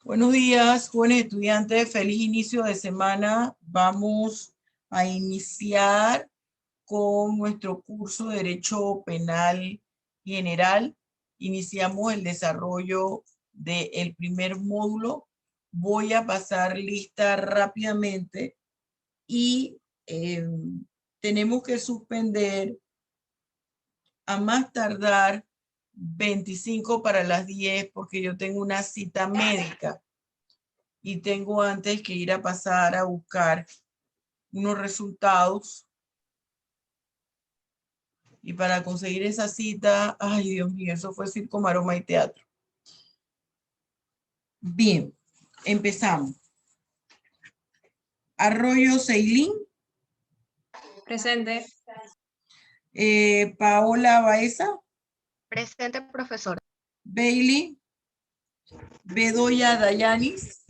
Buenos días, jóvenes estudiantes. Feliz inicio de semana. Vamos a iniciar con nuestro curso de Derecho Penal General. Iniciamos el desarrollo del primer módulo. Voy a pasar lista rápidamente y tenemos que suspender a más tardar 25 para las 10 porque yo tengo una cita médica y tengo antes que ir a pasar a buscar unos resultados. Y para conseguir esa cita, ay Dios mío, eso fue circo, maroma y teatro. Bien, empezamos. Arroyo Ceilín. Presente. Paola Baeza. Presente, profesor. Bailey. Bedoya Dayanis.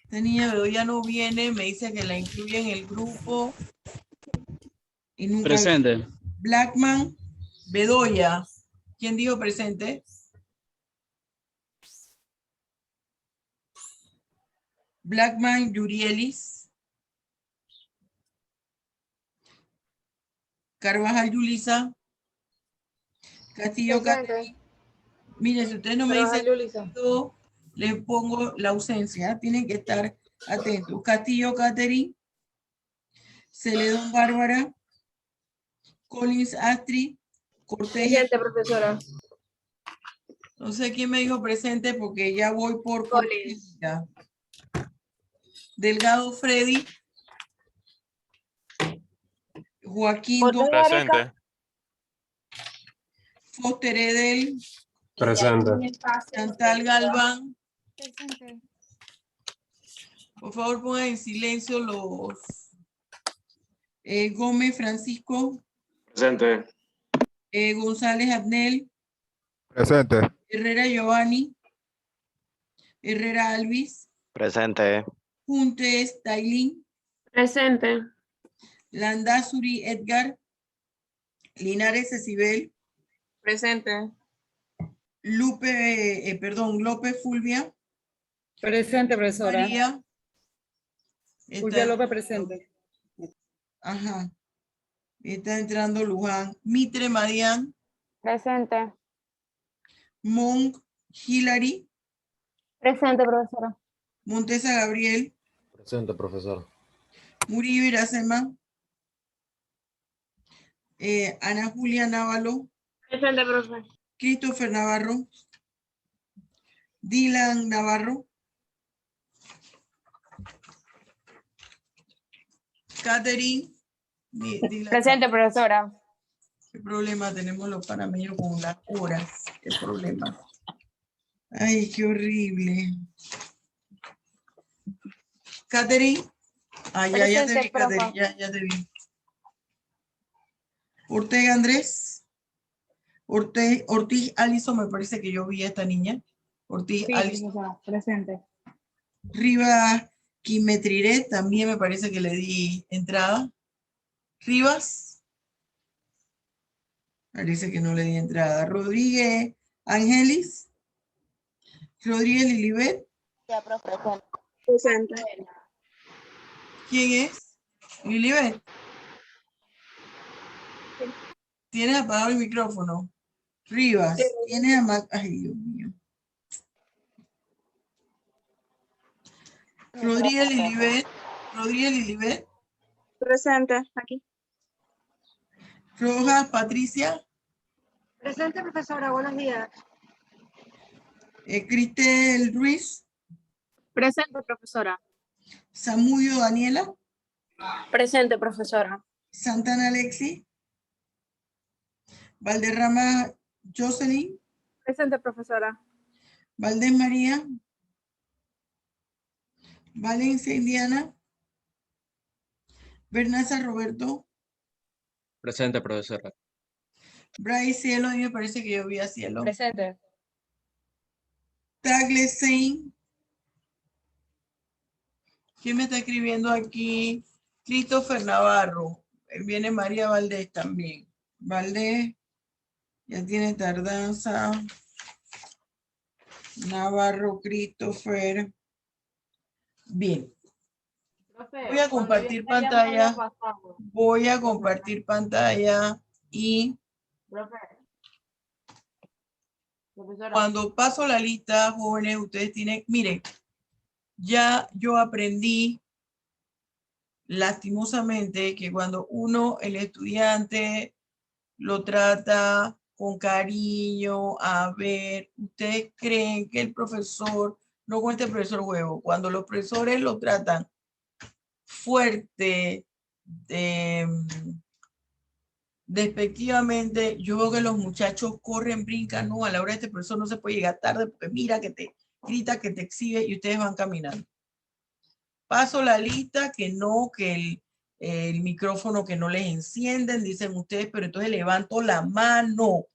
Esta niña Bedoya no viene, me dice que la incluye en el grupo. Y nunca Presente. viene. Blackman. Bedoya. ¿Quién dijo presente? Blackman Yurielis. Carvajal Yulisa. Castillo Catherine. Mire, si ustedes no me dicen esto, les pongo la ausencia. Tienen que estar atentos. Castillo Catherine. Celedón Bárbara. Collins Astrid. Cortés. Presente, profesora. No sé quién me dijo presente porque ya voy por Collins. cortesía. Delgado Freddy. Joaquín Presente. Foster Edel. Presente. Chantal Galván. Presente. Por favor, pongan en silencio los Gómez Francisco. Presente. González Abnel. Presente. Herrera Giovanni. Herrera Alvis. Presente. Juntes Tailín. Presente. Landazuri Edgar. Linares Cecibel. Presente. López Fulvia. Presente, profesora. María. Fulvia López, presente. Ajá. Está entrando Luján. Mitre Madián. Presente. Monk Hillary. Presente, profesora. Montesa Gabriel. Presente, profesor. Murillo Iracema. Ana Julia Návalo. Presente, profesora. Christopher Navarro. Dylan Navarro. Catherine. Presente, profesora. ¿Qué problema tenemos los panameños con las horas? ¿Qué problema? Ay, qué horrible. Catherine. Ah, ya te Presente, vi, Catherine. Ya te vi. Ortega Andrés. Ortiz Alison, me parece que yo vi a esta niña. Ortiz Sí, Alison. profesora. Presente. Rivas Quimetriré, también me parece que le di entrada. Rivas. Parece que no le di entrada. Rodríguez Angelis. Rodríguez Lilibet. Presente. ¿Quién es? Lilibet. ¿Tienes apagado el micrófono? Rivas. ¿Tienes ay, Dios mío. Rodríguez Lilibet. Rodríguez Lilibet. Presente. Aquí. Rojas Patricia. Presente, profesora. Buenos días. Cristel Ruiz. Presente, profesora. Zamudio Daniela. Presente, profesora. Santana Alexi. Valderrama Jocelyn. Presente, profesora. Valdés María. Valencia Indiana. Bernaza Roberto. Presente, profesora. Bryce Cielo, a mí me parece que yo vi a Cielo. Presente. Tagle Sein. ¿Quién me está escribiendo aquí? Christopher Navarro. Viene María Valdés también. Valdés. Ya tiene tardanza. Navarro, Christopher. Bien. Voy a compartir pantalla. Voy a compartir pantalla y cuando paso la lista, jóvenes, ustedes tienen, miren, ya yo aprendí lastimosamente que cuando el estudiante lo trata con cariño, a ver, ustedes creen que el profesor, no con este profesor huevo, cuando los profesores lo tratan fuerte, despectivamente, yo veo que los muchachos corren, brincan, no, a la hora de este profesor no se puede llegar tarde porque mira que te grita, que te exhibe y ustedes van caminando. Paso la lista que no, que el micrófono que no les encienden, dicen ustedes, pero entonces levanto la mano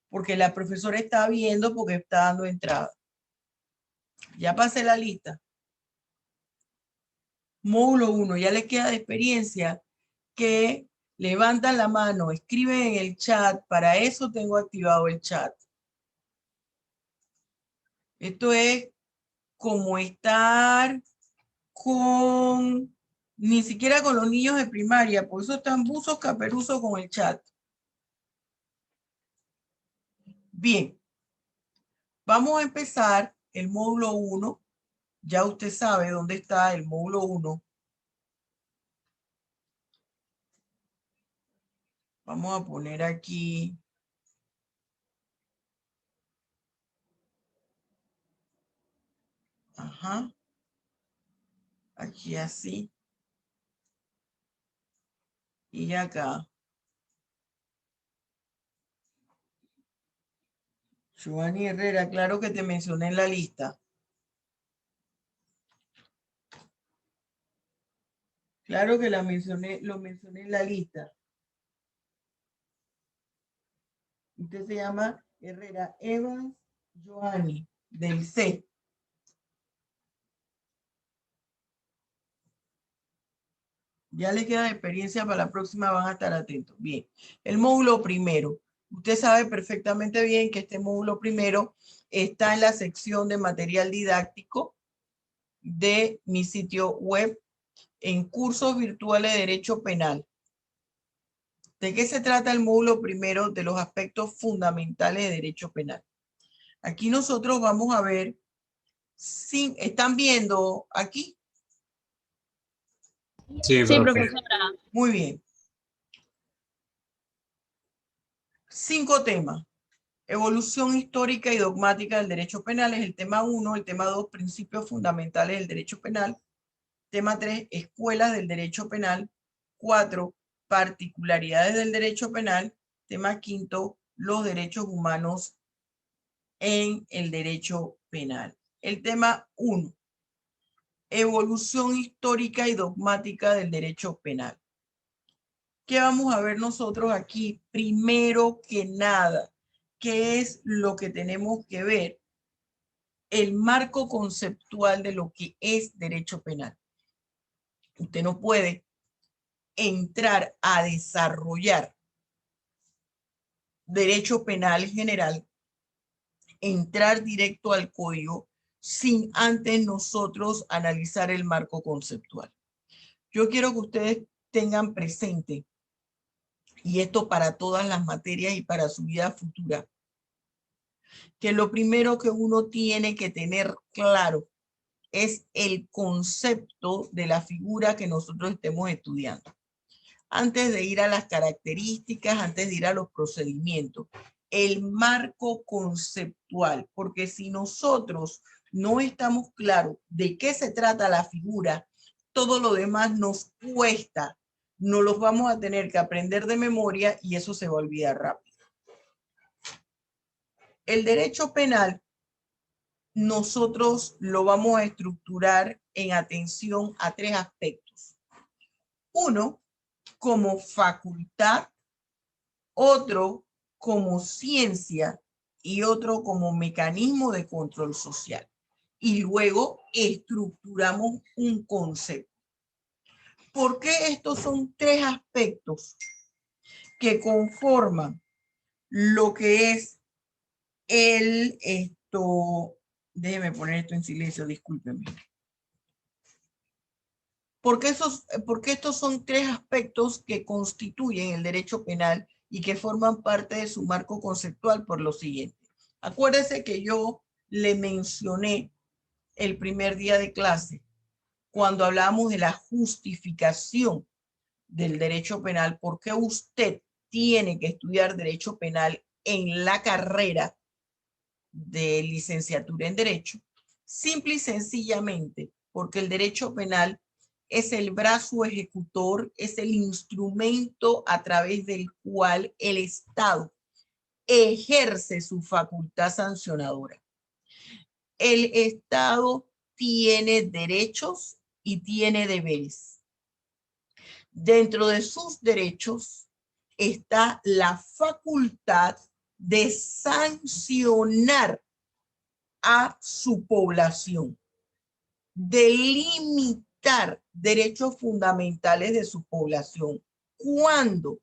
porque la profesora está viendo porque está dando entrada. Ya pasé la lista. Módulo 1, ya les queda de experiencia que levantan la mano, escriben en el chat, para eso tengo activado el chat. Esto es como estar con, ni siquiera con los niños de primaria, por eso están buzos caperuzos con el chat. Bien, vamos a empezar el módulo 1. Ya usted sabe dónde está el módulo 1. Vamos a poner aquí. Ajá. Aquí así. Y acá. Giovanni Herrera, claro que te mencioné en la lista. Claro que lo mencioné en la lista. Usted se llama Herrera Evans Giovanni, del C. Ya les queda de experiencia para la próxima, van a estar atentos. Bien, el módulo primero. Usted sabe perfectamente bien que este módulo primero está en la sección de material didáctico de mi sitio web en cursos virtuales de Derecho Penal. ¿De qué se trata el módulo primero? De los aspectos fundamentales de Derecho Penal. Aquí nosotros vamos a ver, ¿están viendo aquí? Sí, profesora. Muy bien. 5 temas. Evolución histórica y dogmática del derecho penal es el tema 1. El tema 2, principios fundamentales del derecho penal. Tema 3, escuelas del derecho penal. 4, particularidades del derecho penal. Tema 5, los derechos humanos en el derecho penal. El tema 1, evolución histórica y dogmática del derecho penal. ¿Qué vamos a ver nosotros aquí? Primero que nada, ¿qué es lo que tenemos que ver? El marco conceptual de lo que es derecho penal. Usted no puede entrar a desarrollar derecho penal general, entrar directo al código sin antes nosotros analizar el marco conceptual. Yo quiero que ustedes tengan presente, y esto para todas las materias y para su vida futura, que lo primero que uno tiene que tener claro es el concepto de la figura que nosotros estemos estudiando. Antes de ir a las características, antes de ir a los procedimientos, el marco conceptual, porque si nosotros no estamos claros de qué se trata la figura, todo lo demás nos cuesta, no los vamos a tener que aprender de memoria y eso se va a olvidar rápido. El derecho penal nosotros lo vamos a estructurar en atención a 3 aspectos. Uno, como facultad, otro como ciencia y otro como mecanismo de control social. Y luego estructuramos un concepto. ¿Por qué estos son 3 aspectos que conforman lo que es déjeme poner esto en silencio, discúlpenme. Porque estos son tres aspectos que constituyen el derecho penal y que forman parte de su marco conceptual por lo siguiente. Acuérdese que yo le mencioné el primer día de clase cuando hablamos de la justificación del derecho penal, por qué usted tiene que estudiar derecho penal en la carrera de licenciatura en derecho, simple y sencillamente porque el derecho penal es el brazo ejecutor, es el instrumento a través del cual el Estado ejerce su facultad sancionadora. El Estado tiene derechos y tiene deberes. Dentro de sus derechos está la facultad de sancionar a su población, de limitar derechos fundamentales de su población. ¿Cuándo?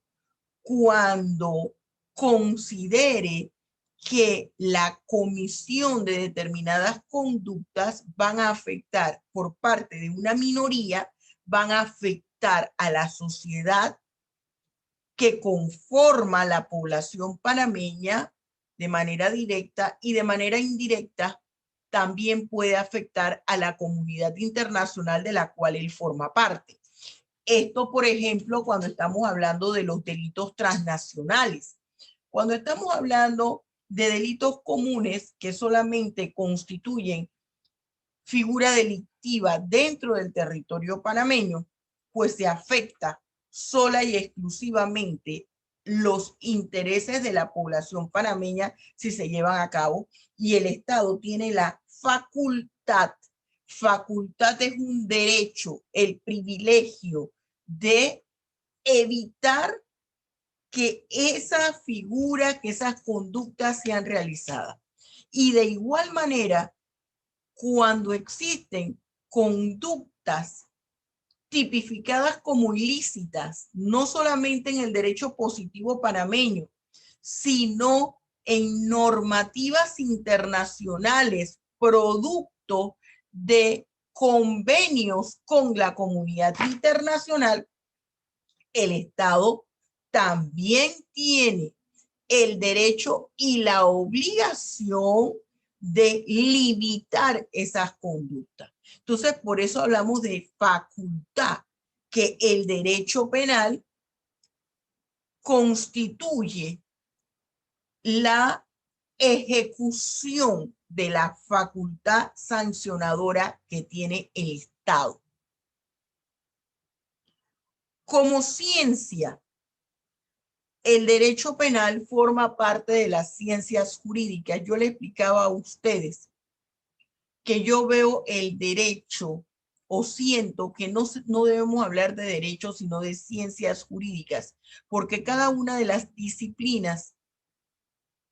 Cuando considere que la comisión de determinadas conductas van a afectar por parte de una minoría, van a afectar a la sociedad que conforma la población panameña de manera directa y de manera indirecta también puede afectar a la comunidad internacional de la cual él forma parte. Esto, por ejemplo, cuando estamos hablando de los delitos transnacionales. Cuando estamos hablando de delitos comunes que solamente constituyen figura delictiva dentro del territorio panameño, pues se afecta sola y exclusivamente los intereses de la población panameña si se llevan a cabo, y el Estado tiene la facultad es un derecho, el privilegio de evitar que esa figura, que esas conductas sean realizadas. Y de igual manera, cuando existen conductas tipificadas como ilícitas, no solamente en el derecho positivo panameño, sino en normativas internacionales, producto de convenios con la comunidad internacional, el Estado también tiene el derecho y la obligación de limitar esas conductas. Entonces, por eso hablamos de facultad, que el derecho penal constituye la ejecución de la facultad sancionadora que tiene el Estado. Como ciencia, el derecho penal forma parte de las ciencias jurídicas. Yo le explicaba a ustedes que yo veo el derecho, o siento que no debemos hablar de derecho, sino de ciencias jurídicas, porque cada una de las disciplinas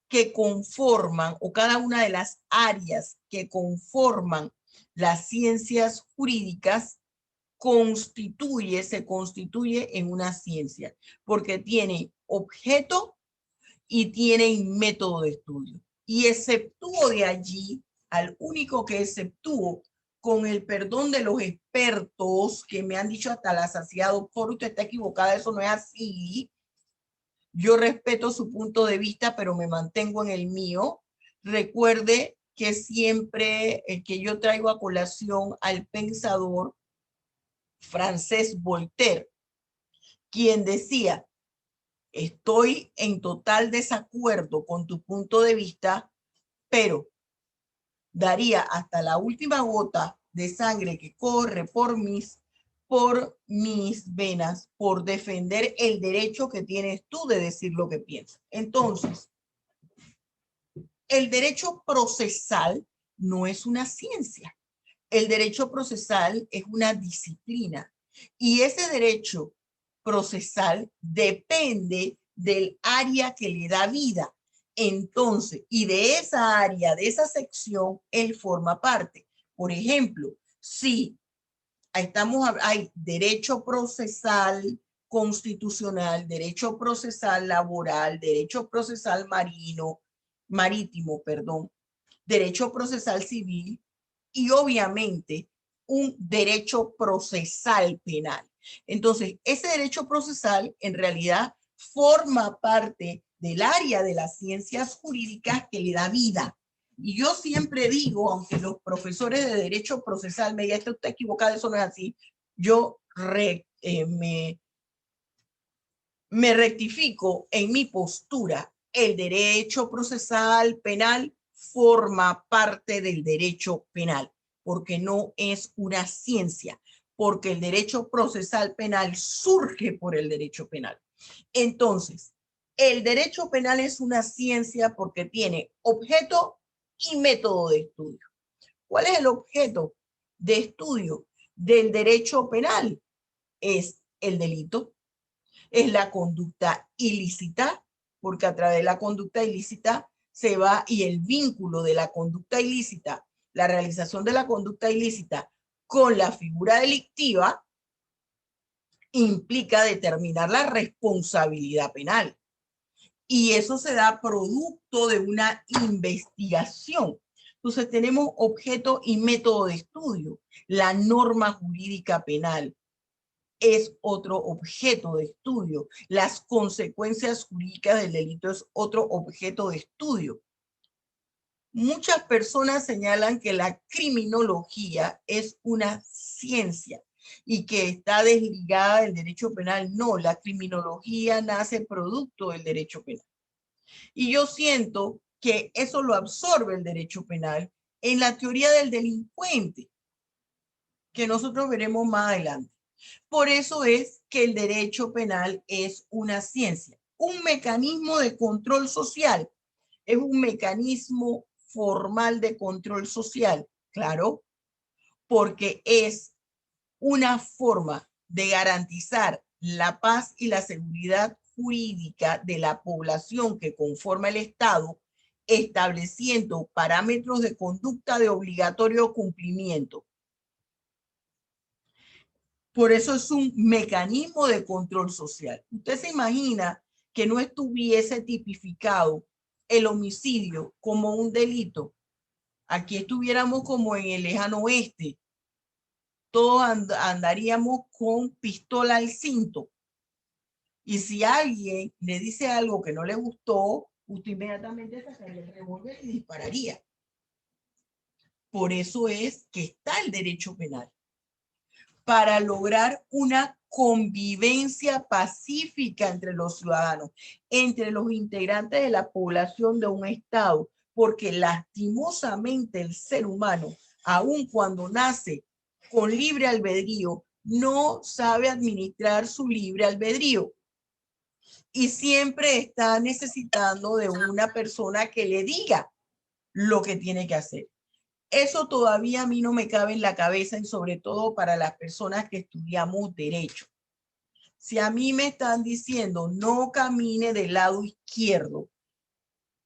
que conforman, o cada una de las áreas que conforman las ciencias jurídicas, se constituye en una ciencia, porque tiene objeto y tiene método de estudio. Y exceptúo de allí, al único que exceptúo, con el perdón de los expertos que me han dicho hasta la saciedad, doctor, usted está equivocada, eso no es así. Yo respeto su punto de vista, pero me mantengo en el mío. Recuerde que siempre que yo traigo a colación al pensador francés Voltaire, quien decía: estoy en total desacuerdo con tu punto de vista, pero daría hasta la última gota de sangre que corre por mis venas por defender el derecho que tienes tú de decir lo que piensas. Entonces, el derecho procesal no es una ciencia. El derecho procesal es una disciplina, y ese derecho procesal depende del área que le da vida. Entonces, y de esa área, de esa sección, él forma parte. Por ejemplo, si hay derecho procesal constitucional, derecho procesal laboral, derecho procesal marítimo, derecho procesal civil y obviamente un derecho procesal penal. Entonces, ese derecho procesal en realidad forma parte del área de las ciencias jurídicas que le da vida. Y yo siempre digo, aunque los profesores de derecho procesal me digan, esto está equivocado, eso no es así, yo me rectifico en mi postura. El derecho procesal penal forma parte del derecho penal, porque no es una ciencia, porque el derecho procesal penal surge por el derecho penal. Entonces, el derecho penal es una ciencia porque tiene objeto y método de estudio. ¿Cuál es el objeto de estudio del derecho penal? Es el delito, es la conducta ilícita, porque a través de la conducta ilícita se va y el vínculo de la conducta ilícita, la realización de la conducta ilícita con la figura delictiva implica determinar la responsabilidad penal. Y eso se da producto de una investigación. Entonces tenemos objeto y método de estudio. La norma jurídica penal es otro objeto de estudio. Las consecuencias jurídicas del delito es otro objeto de estudio. Muchas personas señalan que la criminología es una ciencia y que está desligada del derecho penal. No, la criminología nace producto del derecho penal. Y yo siento que eso lo absorbe el derecho penal en la teoría del delincuente, que nosotros veremos más adelante. Por eso es que el derecho penal es una ciencia. Un mecanismo de control social es un mecanismo formal de control social, claro, porque es una forma de garantizar la paz y la seguridad jurídica de la población que conforma el Estado, estableciendo parámetros de conducta de obligatorio cumplimiento. Por eso es un mecanismo de control social. Usted se imagina que no estuviese tipificado el homicidio como un delito. Aquí estuviéramos como en el lejano oeste. Todos andaríamos con pistola al cinto. Y si alguien le dice algo que no le gustó, usted inmediatamente sacaría el revólver y dispararía. Por eso es que está el derecho penal, para lograr una convivencia pacífica entre los ciudadanos, entre los integrantes de la población de un estado, porque lastimosamente el ser humano, aun cuando nace con libre albedrío, no sabe administrar su libre albedrío y siempre está necesitando de una persona que le diga lo que tiene que hacer. Eso todavía a mí no me cabe en la cabeza y sobre todo para las personas que estudiamos derecho. Si a mí me están diciendo no camine del lado izquierdo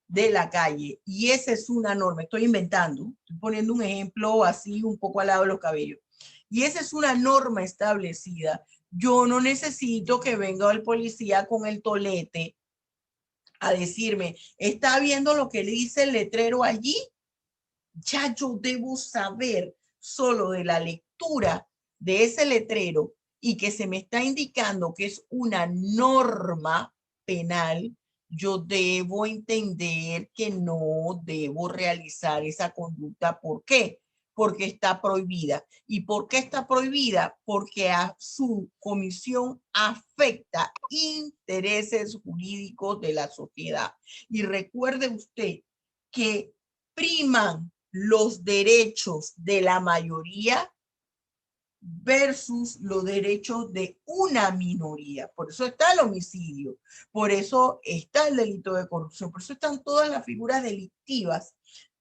de la calle y esa es una norma, estoy inventando, estoy poniendo un ejemplo así un poco al lado de los cabellos, y esa es una norma establecida, yo no necesito que venga el policía con el tolete a decirme, ¿está viendo lo que le dice el letrero allí? Ya yo debo saber solo de la lectura de ese letrero y que se me está indicando que es una norma penal, yo debo entender que no debo realizar esa conducta. ¿Por qué? Porque está prohibida. ¿Y por qué está prohibida? Porque a su comisión afecta intereses jurídicos de la sociedad. Y recuerde usted que priman los derechos de la mayoría versus los derechos de una minoría. Por eso está el homicidio, por eso está el delito de corrupción, por eso están todas las figuras delictivas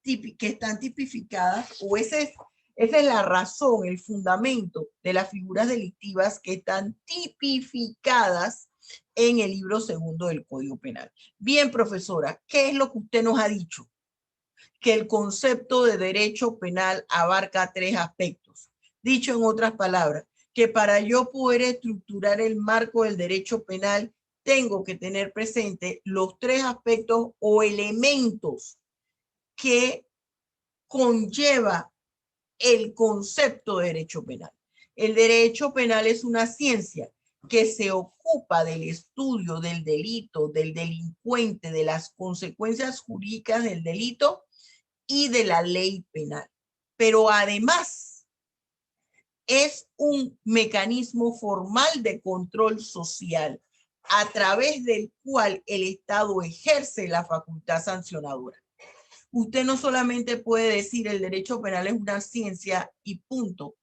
que están tipificadas, o esa es la razón, el fundamento de las figuras delictivas que están tipificadas en el libro segundo del Código Penal. Bien, profesora, ¿qué es lo que usted nos ha dicho? Que el concepto de derecho penal abarca tres aspectos. Dicho en otras palabras, que para yo poder estructurar el marco del derecho penal, tengo que tener presente los tres aspectos o elementos que conlleva el concepto de derecho penal. El derecho penal es una ciencia que se ocupa del estudio del delito, del delincuente, de las consecuencias jurídicas del delito y de la ley penal. Pero además es un mecanismo formal de control social a través del cual el Estado ejerce la facultad sancionadora. Usted no solamente puede decir el derecho penal es una ciencia y punto.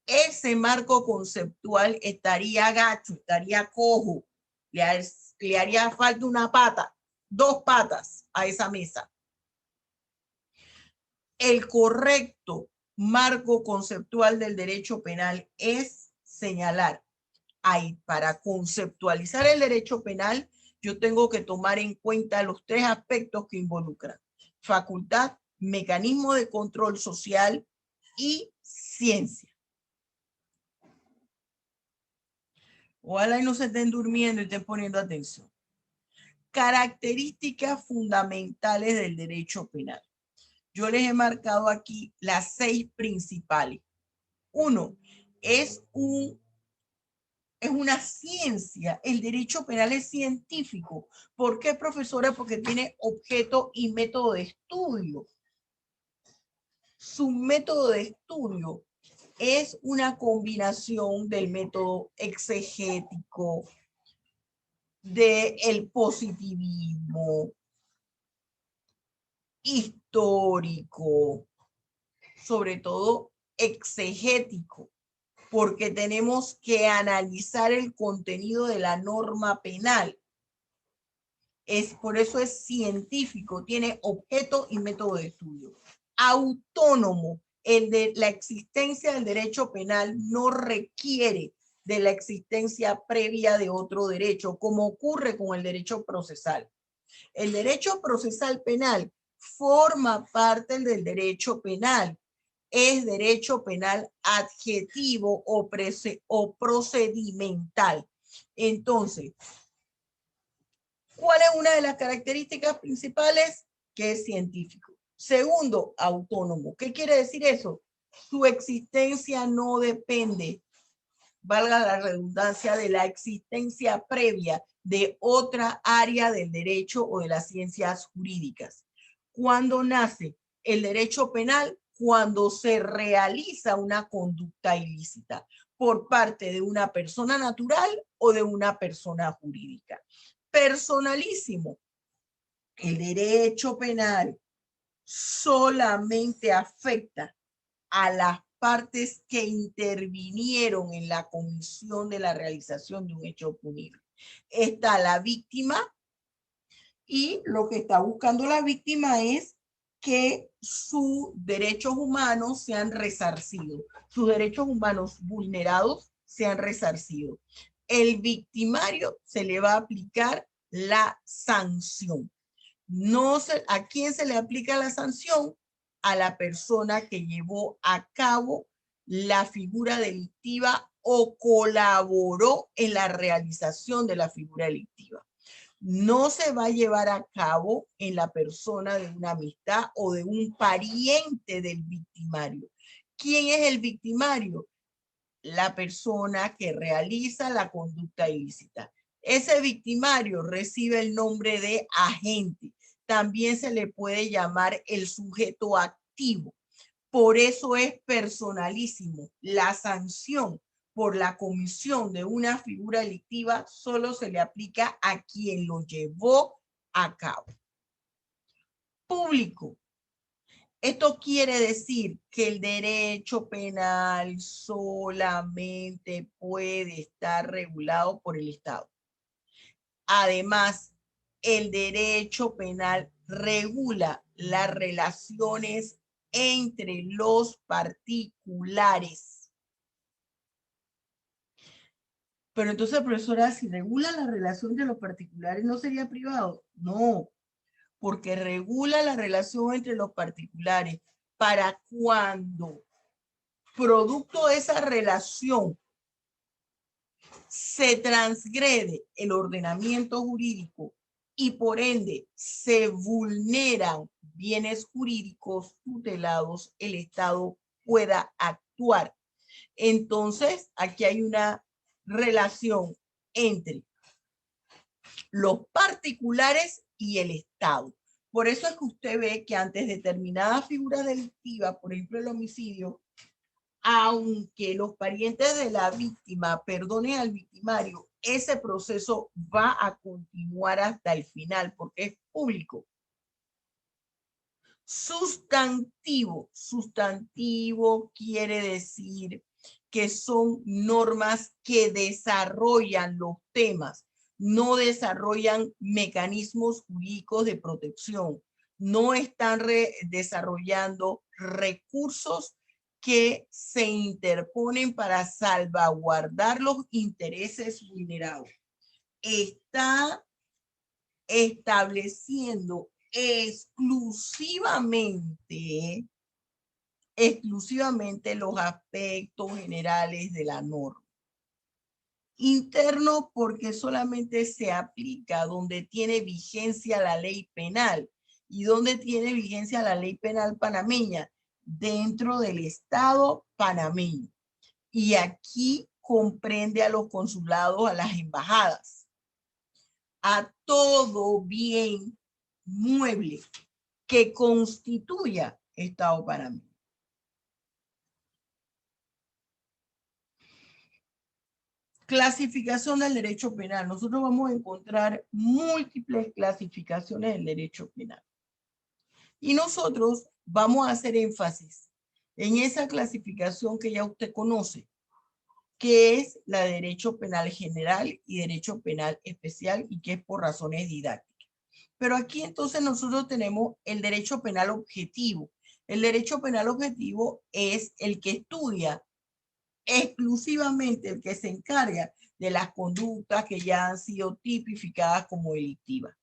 Ese marco conceptual estaría gacho, estaría cojo, le haría falta una pata, 2 patas a esa mesa. El correcto marco conceptual del derecho penal es señalar, ahí para conceptualizar el derecho penal, yo tengo que tomar en cuenta los 3 aspectos que involucran: facultad, mecanismo de control social y ciencia. Ojalá y no se estén durmiendo y estén poniendo atención. Características fundamentales del derecho penal. Yo les he marcado aquí las 6 principales. 1, es una ciencia. El derecho penal es científico. ¿Por qué, profesora? Porque tiene objeto y método de estudio. Su método de estudio es una combinación del método exegético, del positivismo, histórico, sobre todo exegético, porque tenemos que analizar el contenido de la norma penal. Por eso es científico, tiene objeto y método de estudio. Autónomo, la existencia del derecho penal no requiere de la existencia previa de otro derecho, como ocurre con el derecho procesal. El derecho procesal penal forma parte del derecho penal. Es derecho penal adjetivo o procedimental. Entonces, ¿cuál es una de las características principales? Que es científico. Segundo, autónomo. ¿Qué quiere decir eso? Su existencia no depende, valga la redundancia, de la existencia previa de otra área del derecho o de las ciencias jurídicas. ¿Cuándo nace el derecho penal? Cuando se realiza una conducta ilícita por parte de una persona natural o de una persona jurídica. Personalísimo. El derecho penal solamente afecta a las partes que intervinieron en la comisión de la realización de un hecho punible. Está la víctima y lo que está buscando la víctima es que sus derechos humanos sean resarcidos, sus derechos humanos vulnerados sean resarcidos. El victimario se le va a aplicar la sanción. ¿A quién se le aplica la sanción? A la persona que llevó a cabo la figura delictiva o colaboró en la realización de la figura delictiva. No se va a llevar a cabo en la persona de una amistad o de un pariente del victimario. ¿Quién es el victimario? La persona que realiza la conducta ilícita. Ese victimario recibe el nombre de agente. También se le puede llamar el sujeto activo. Por eso es personalísimo. La sanción por la comisión de una figura delictiva solo se le aplica a quien lo llevó a cabo. Público. Esto quiere decir que el derecho penal solamente puede estar regulado por el Estado. Además, el derecho penal regula las relaciones entre los particulares. Pero entonces, profesora, si regula la relación de los particulares, ¿no sería privado? No, porque regula la relación entre los particulares. ¿Para cuándo? producto de esa relación se transgrede el ordenamiento jurídico y por ende se vulneran bienes jurídicos tutelados, el Estado pueda actuar. Entonces, aquí hay una relación entre los particulares y el Estado. Por eso es que usted ve que antes determinadas figuras delictivas, por ejemplo el homicidio, aunque los parientes de la víctima perdonen al victimario, ese proceso va a continuar hasta el final porque es público. Sustantivo. Sustantivo quiere decir que son normas que desarrollan los temas, no desarrollan mecanismos jurídicos de protección, no están desarrollando recursos que se interponen para salvaguardar los intereses vulnerados. Está estableciendo exclusivamente los aspectos generales de la norma. Interno porque solamente se aplica donde tiene vigencia la ley penal y donde tiene vigencia la ley penal panameña dentro del Estado panameño. Y aquí comprende a los consulados, a las embajadas, a todo bien mueble que constituya Estado panameño. Clasificación del derecho penal. Nosotros vamos a encontrar múltiples clasificaciones del derecho penal. Y nosotros vamos a hacer énfasis en esa clasificación que ya usted conoce, que es la de derecho penal general y derecho penal especial y que es por razones didácticas. Pero aquí entonces nosotros tenemos el derecho penal objetivo. El derecho penal objetivo es el que estudia exclusivamente, el que se encarga de las conductas que ya han sido tipificadas como delictivas.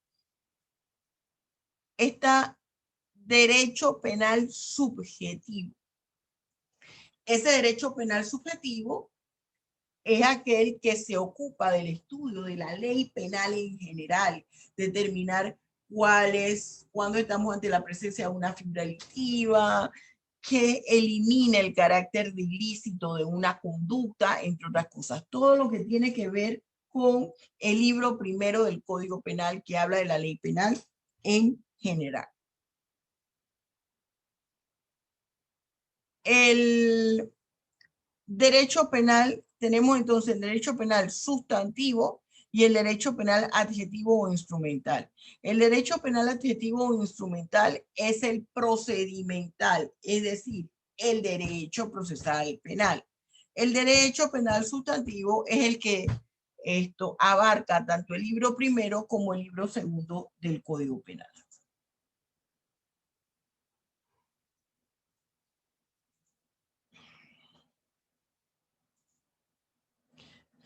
Está derecho penal subjetivo. Ese derecho penal subjetivo es aquel que se ocupa del estudio de la ley penal en general, determinar cuándo estamos ante la presencia de una figura delictiva, que elimine el carácter de ilícito de una conducta, entre otras cosas. Todo lo que tiene que ver con el libro primero del Código Penal que habla de la ley penal en general. El derecho penal, tenemos entonces el derecho penal sustantivo y el derecho penal adjetivo o instrumental. El derecho penal adjetivo o instrumental es el procedimental, es decir, el derecho procesal penal. El derecho penal sustantivo es el que abarca tanto el libro primero como el libro segundo del Código Penal.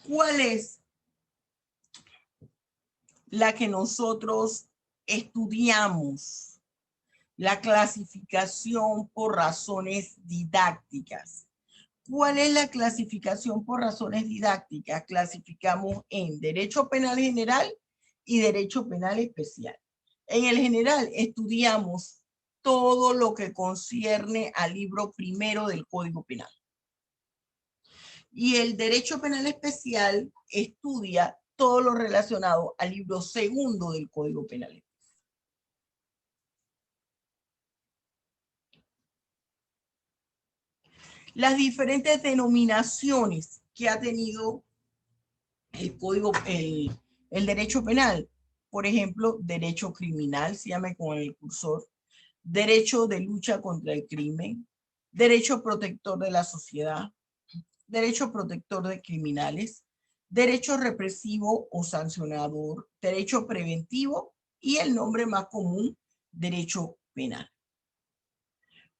¿Cuál es la que nosotros estudiamos? La clasificación por razones didácticas. ¿Cuál es la clasificación por razones didácticas? Clasificamos en derecho penal general y derecho penal especial. En el general estudiamos todo lo que concierne al libro primero del Código Penal. Y el derecho penal especial estudia todo lo relacionado al libro segundo del Código Penal. Las diferentes denominaciones que ha tenido el código, el derecho penal. Por ejemplo, derecho criminal, se llama con el cursor, derecho de lucha contra el crimen, derecho protector de la sociedad, derecho protector de criminales, derecho represivo o sancionador, derecho preventivo y el nombre más común, derecho penal.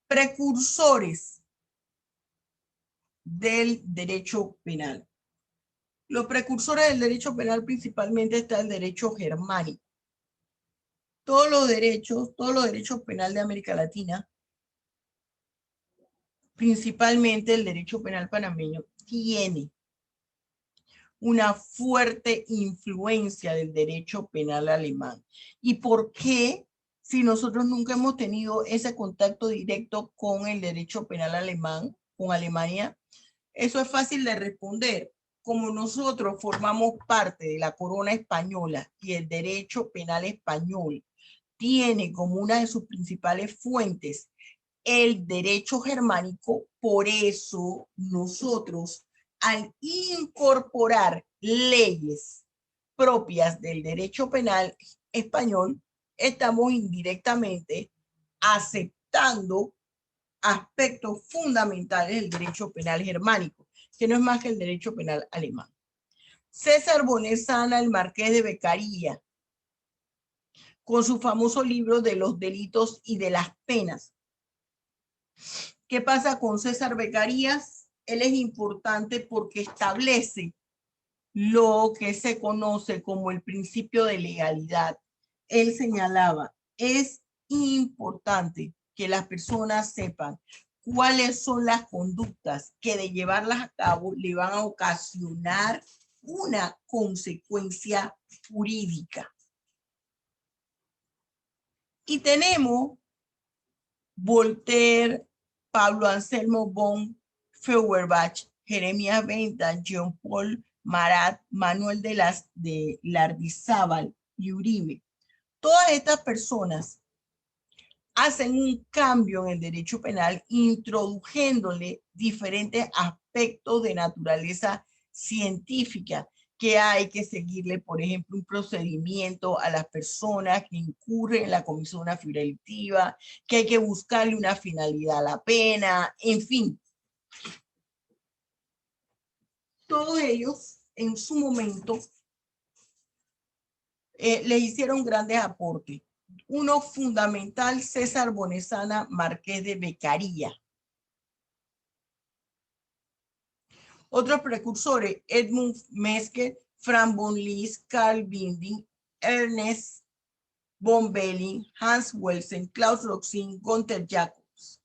Precursores del derecho penal. Los precursores del derecho penal principalmente está el derecho germánico. Todos los derechos penales de América Latina principalmente el derecho penal panameño, tiene una fuerte influencia del derecho penal alemán. ¿Y por qué, si nosotros nunca hemos tenido ese contacto directo con el derecho penal alemán, con Alemania? Eso es fácil de responder. Como nosotros formamos parte de la corona española y el derecho penal español tiene como una de sus principales fuentes el derecho germánico, por eso nosotros, al incorporar leyes propias del derecho penal español, estamos indirectamente aceptando aspectos fundamentales del derecho penal germánico, que no es más que el derecho penal alemán. César Bonesana, el marqués de Beccaria, con su famoso libro de los delitos y de las penas. ¿Qué pasa con César Beccarías? Él es importante porque establece lo que se conoce como el principio de legalidad. Él señalaba, es importante que las personas sepan cuáles son las conductas que de llevarlas a cabo le van a ocasionar una consecuencia jurídica. Y tenemos Voltaire, Pablo Anselmo von Feuerbach, Jeremías Bentham, Jean-Paul Marat, Manuel de Lardizábal y Uribe. Todas estas personas hacen un cambio en el derecho penal, introdujéndole diferentes aspectos de naturaleza científica, que hay que seguirle, por ejemplo, un procedimiento a las personas que incurren en la comisión de una figura delictiva, que hay que buscarle una finalidad a la pena, en fin. Todos ellos, en su momento, le hicieron grandes aportes. Uno fundamental, César Bonesana, marqués de Beccaria. Otros precursores, Edmund Mesker, Franz von Liszt, Karl Binding, Ernest von Belling, Hans Welsen, Klaus Roxin, Gunther Jacobs.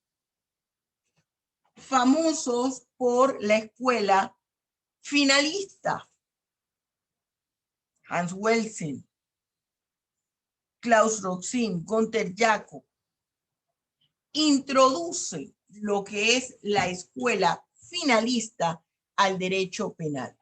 Famosos por la escuela finalista. Hans Welsen, Klaus Roxin, Gunther Jacob. Introduce lo que es la escuela finalista al derecho penal.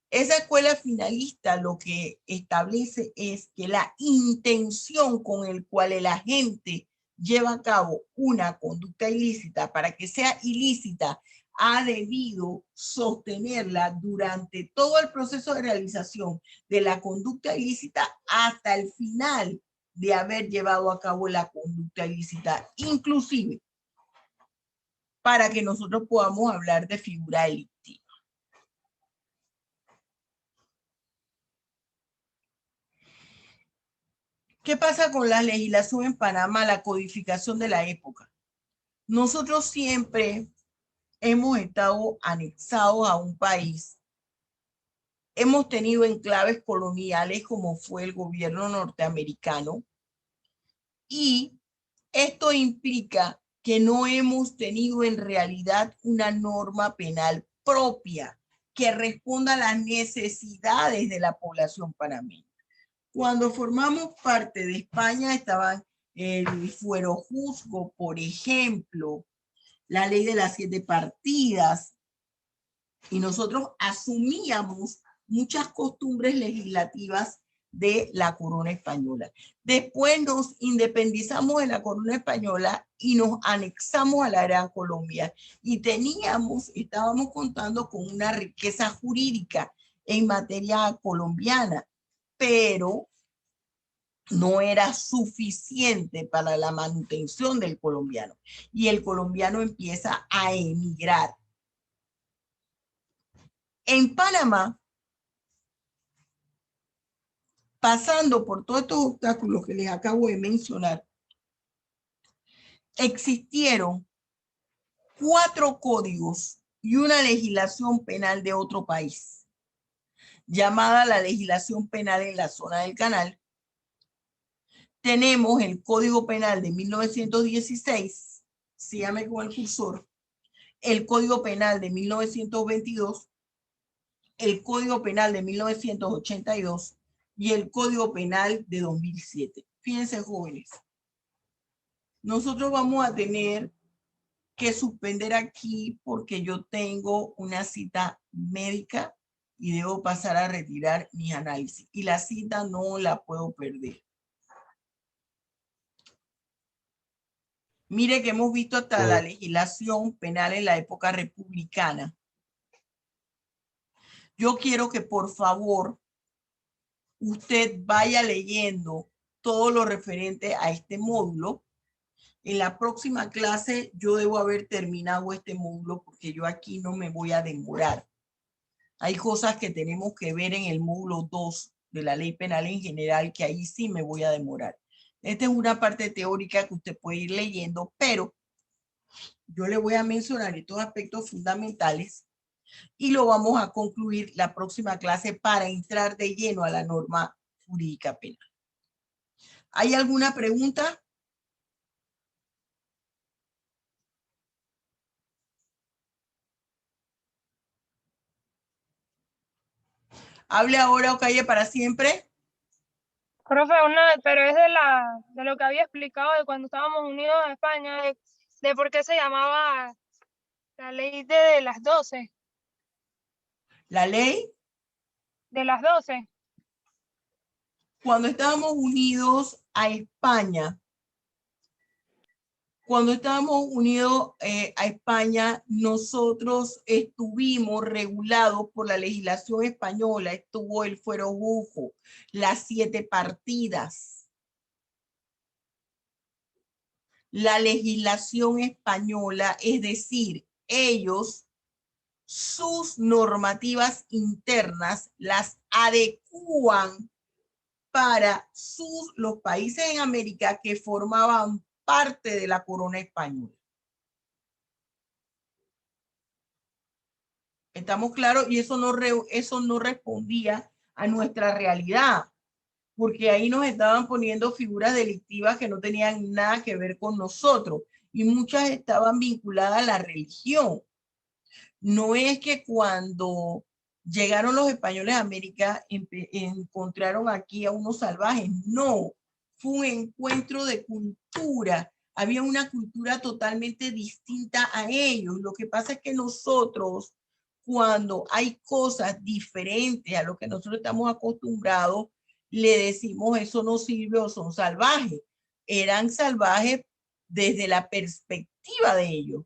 Esa escuela finalista lo que establece es que la intención con el cual el agente lleva a cabo una conducta ilícita, para que sea ilícita, ha debido sostenerla durante todo el proceso de realización de la conducta ilícita hasta el final de haber llevado a cabo la conducta ilícita, inclusive para que nosotros podamos hablar de figura delictiva. ¿Qué pasa con la legislación en Panamá, la codificación de la época? Nosotros siempre hemos estado anexados a un país. Hemos tenido enclaves coloniales como fue el gobierno norteamericano. Y esto implica que no hemos tenido en realidad una norma penal propia que responda a las necesidades de la población panameña. Cuando formamos parte de España estaban el fuero juzgo, por ejemplo, la ley de las 7 partidas, y nosotros asumíamos muchas costumbres legislativas de la corona española. Después nos independizamos de la corona española y nos anexamos a la Gran Colombia y estábamos contando con una riqueza jurídica en materia colombiana, pero no era suficiente para la manutención del colombiano y el colombiano empieza a emigrar. En Panamá, pasando por todos estos obstáculos que les acabo de mencionar, existieron 4 códigos y una legislación penal de otro país, llamada la legislación penal en la zona del canal. Tenemos el Código Penal de 1916, sígame con el cursor, el Código Penal de 1922, el Código Penal de 1982 y el Código Penal de 2007. Fíjense, jóvenes, nosotros vamos a tener que suspender aquí porque yo tengo una cita médica y debo pasar a retirar mis análisis. Y la cita no la puedo perder. Mire que hemos visto hasta la legislación penal en la época republicana. Yo quiero que por favor usted vaya leyendo todo lo referente a este módulo. En la próxima clase yo debo haber terminado este módulo porque yo aquí no me voy a demorar. Hay cosas que tenemos que ver en el módulo 2 de la ley penal en general que ahí sí me voy a demorar. Esta es una parte teórica que usted puede ir leyendo, pero yo le voy a mencionar estos aspectos fundamentales y lo vamos a concluir la próxima clase para entrar de lleno a la norma jurídica penal. ¿Hay alguna pregunta? Hable ahora o calle para siempre. Profe, pero es de lo que había explicado de cuando estábamos unidos a España, de por qué se llamaba la ley de las 12. La ley, De las 12. cuando estábamos unidos a España, nosotros estuvimos regulados por la legislación española. Estuvo el fuero juzgo, las 7 partidas. La legislación española, es decir, ellos, sus normativas internas las adecúan para los países en América que formaban parte de la corona española. ¿Estamos claros? Y eso no respondía a nuestra realidad, porque ahí nos estaban poniendo figuras delictivas que no tenían nada que ver con nosotros y muchas estaban vinculadas a la religión. No es que cuando llegaron los españoles a América encontraron aquí a unos salvajes, no, fue un encuentro de cultura. Había una cultura totalmente distinta a ellos. Lo que pasa es que nosotros, cuando hay cosas diferentes a lo que nosotros estamos acostumbrados, le decimos eso no sirve o son salvajes. Eran salvajes desde la perspectiva de ellos.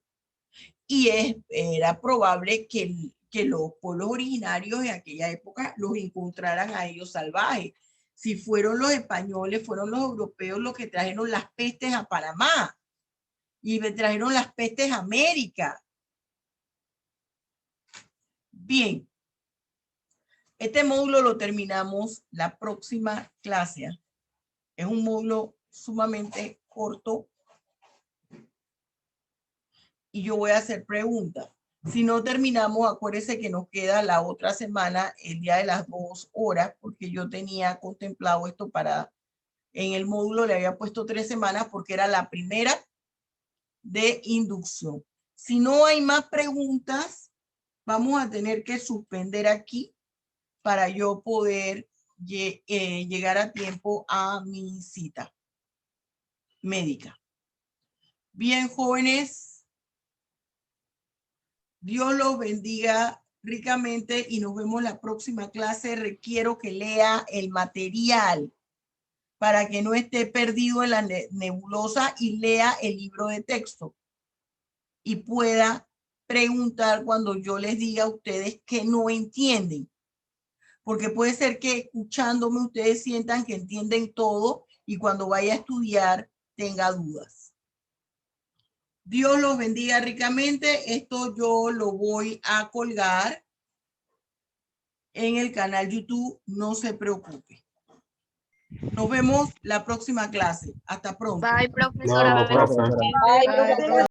Y era probable que los pueblos originarios en aquella época los encontraran a ellos salvajes. Si fueron los españoles, fueron los europeos los que trajeron las pestes a Panamá y trajeron las pestes a América. Bien, este módulo lo terminamos la próxima clase. Es un módulo sumamente corto y yo voy a hacer preguntas. Si no terminamos, acuérdense que nos queda la otra semana, el día de las 2 horas, porque yo tenía contemplado esto en el módulo le había puesto 3 semanas porque era la primera de inducción. Si no hay más preguntas, vamos a tener que suspender aquí para yo poder llegar a tiempo a mi cita médica. Bien, jóvenes. Dios los bendiga ricamente y nos vemos la próxima clase. Requiero que lea el material para que no esté perdido en la nebulosa y lea el libro de texto y pueda preguntar cuando yo les diga a ustedes que no entienden. Porque puede ser que escuchándome ustedes sientan que entienden todo y cuando vaya a estudiar tenga dudas. Dios los bendiga ricamente. Esto yo lo voy a colgar en el canal YouTube. No se preocupe. Nos vemos la próxima clase. Hasta pronto. Bye, profesora. No, profe. Bye, profesora.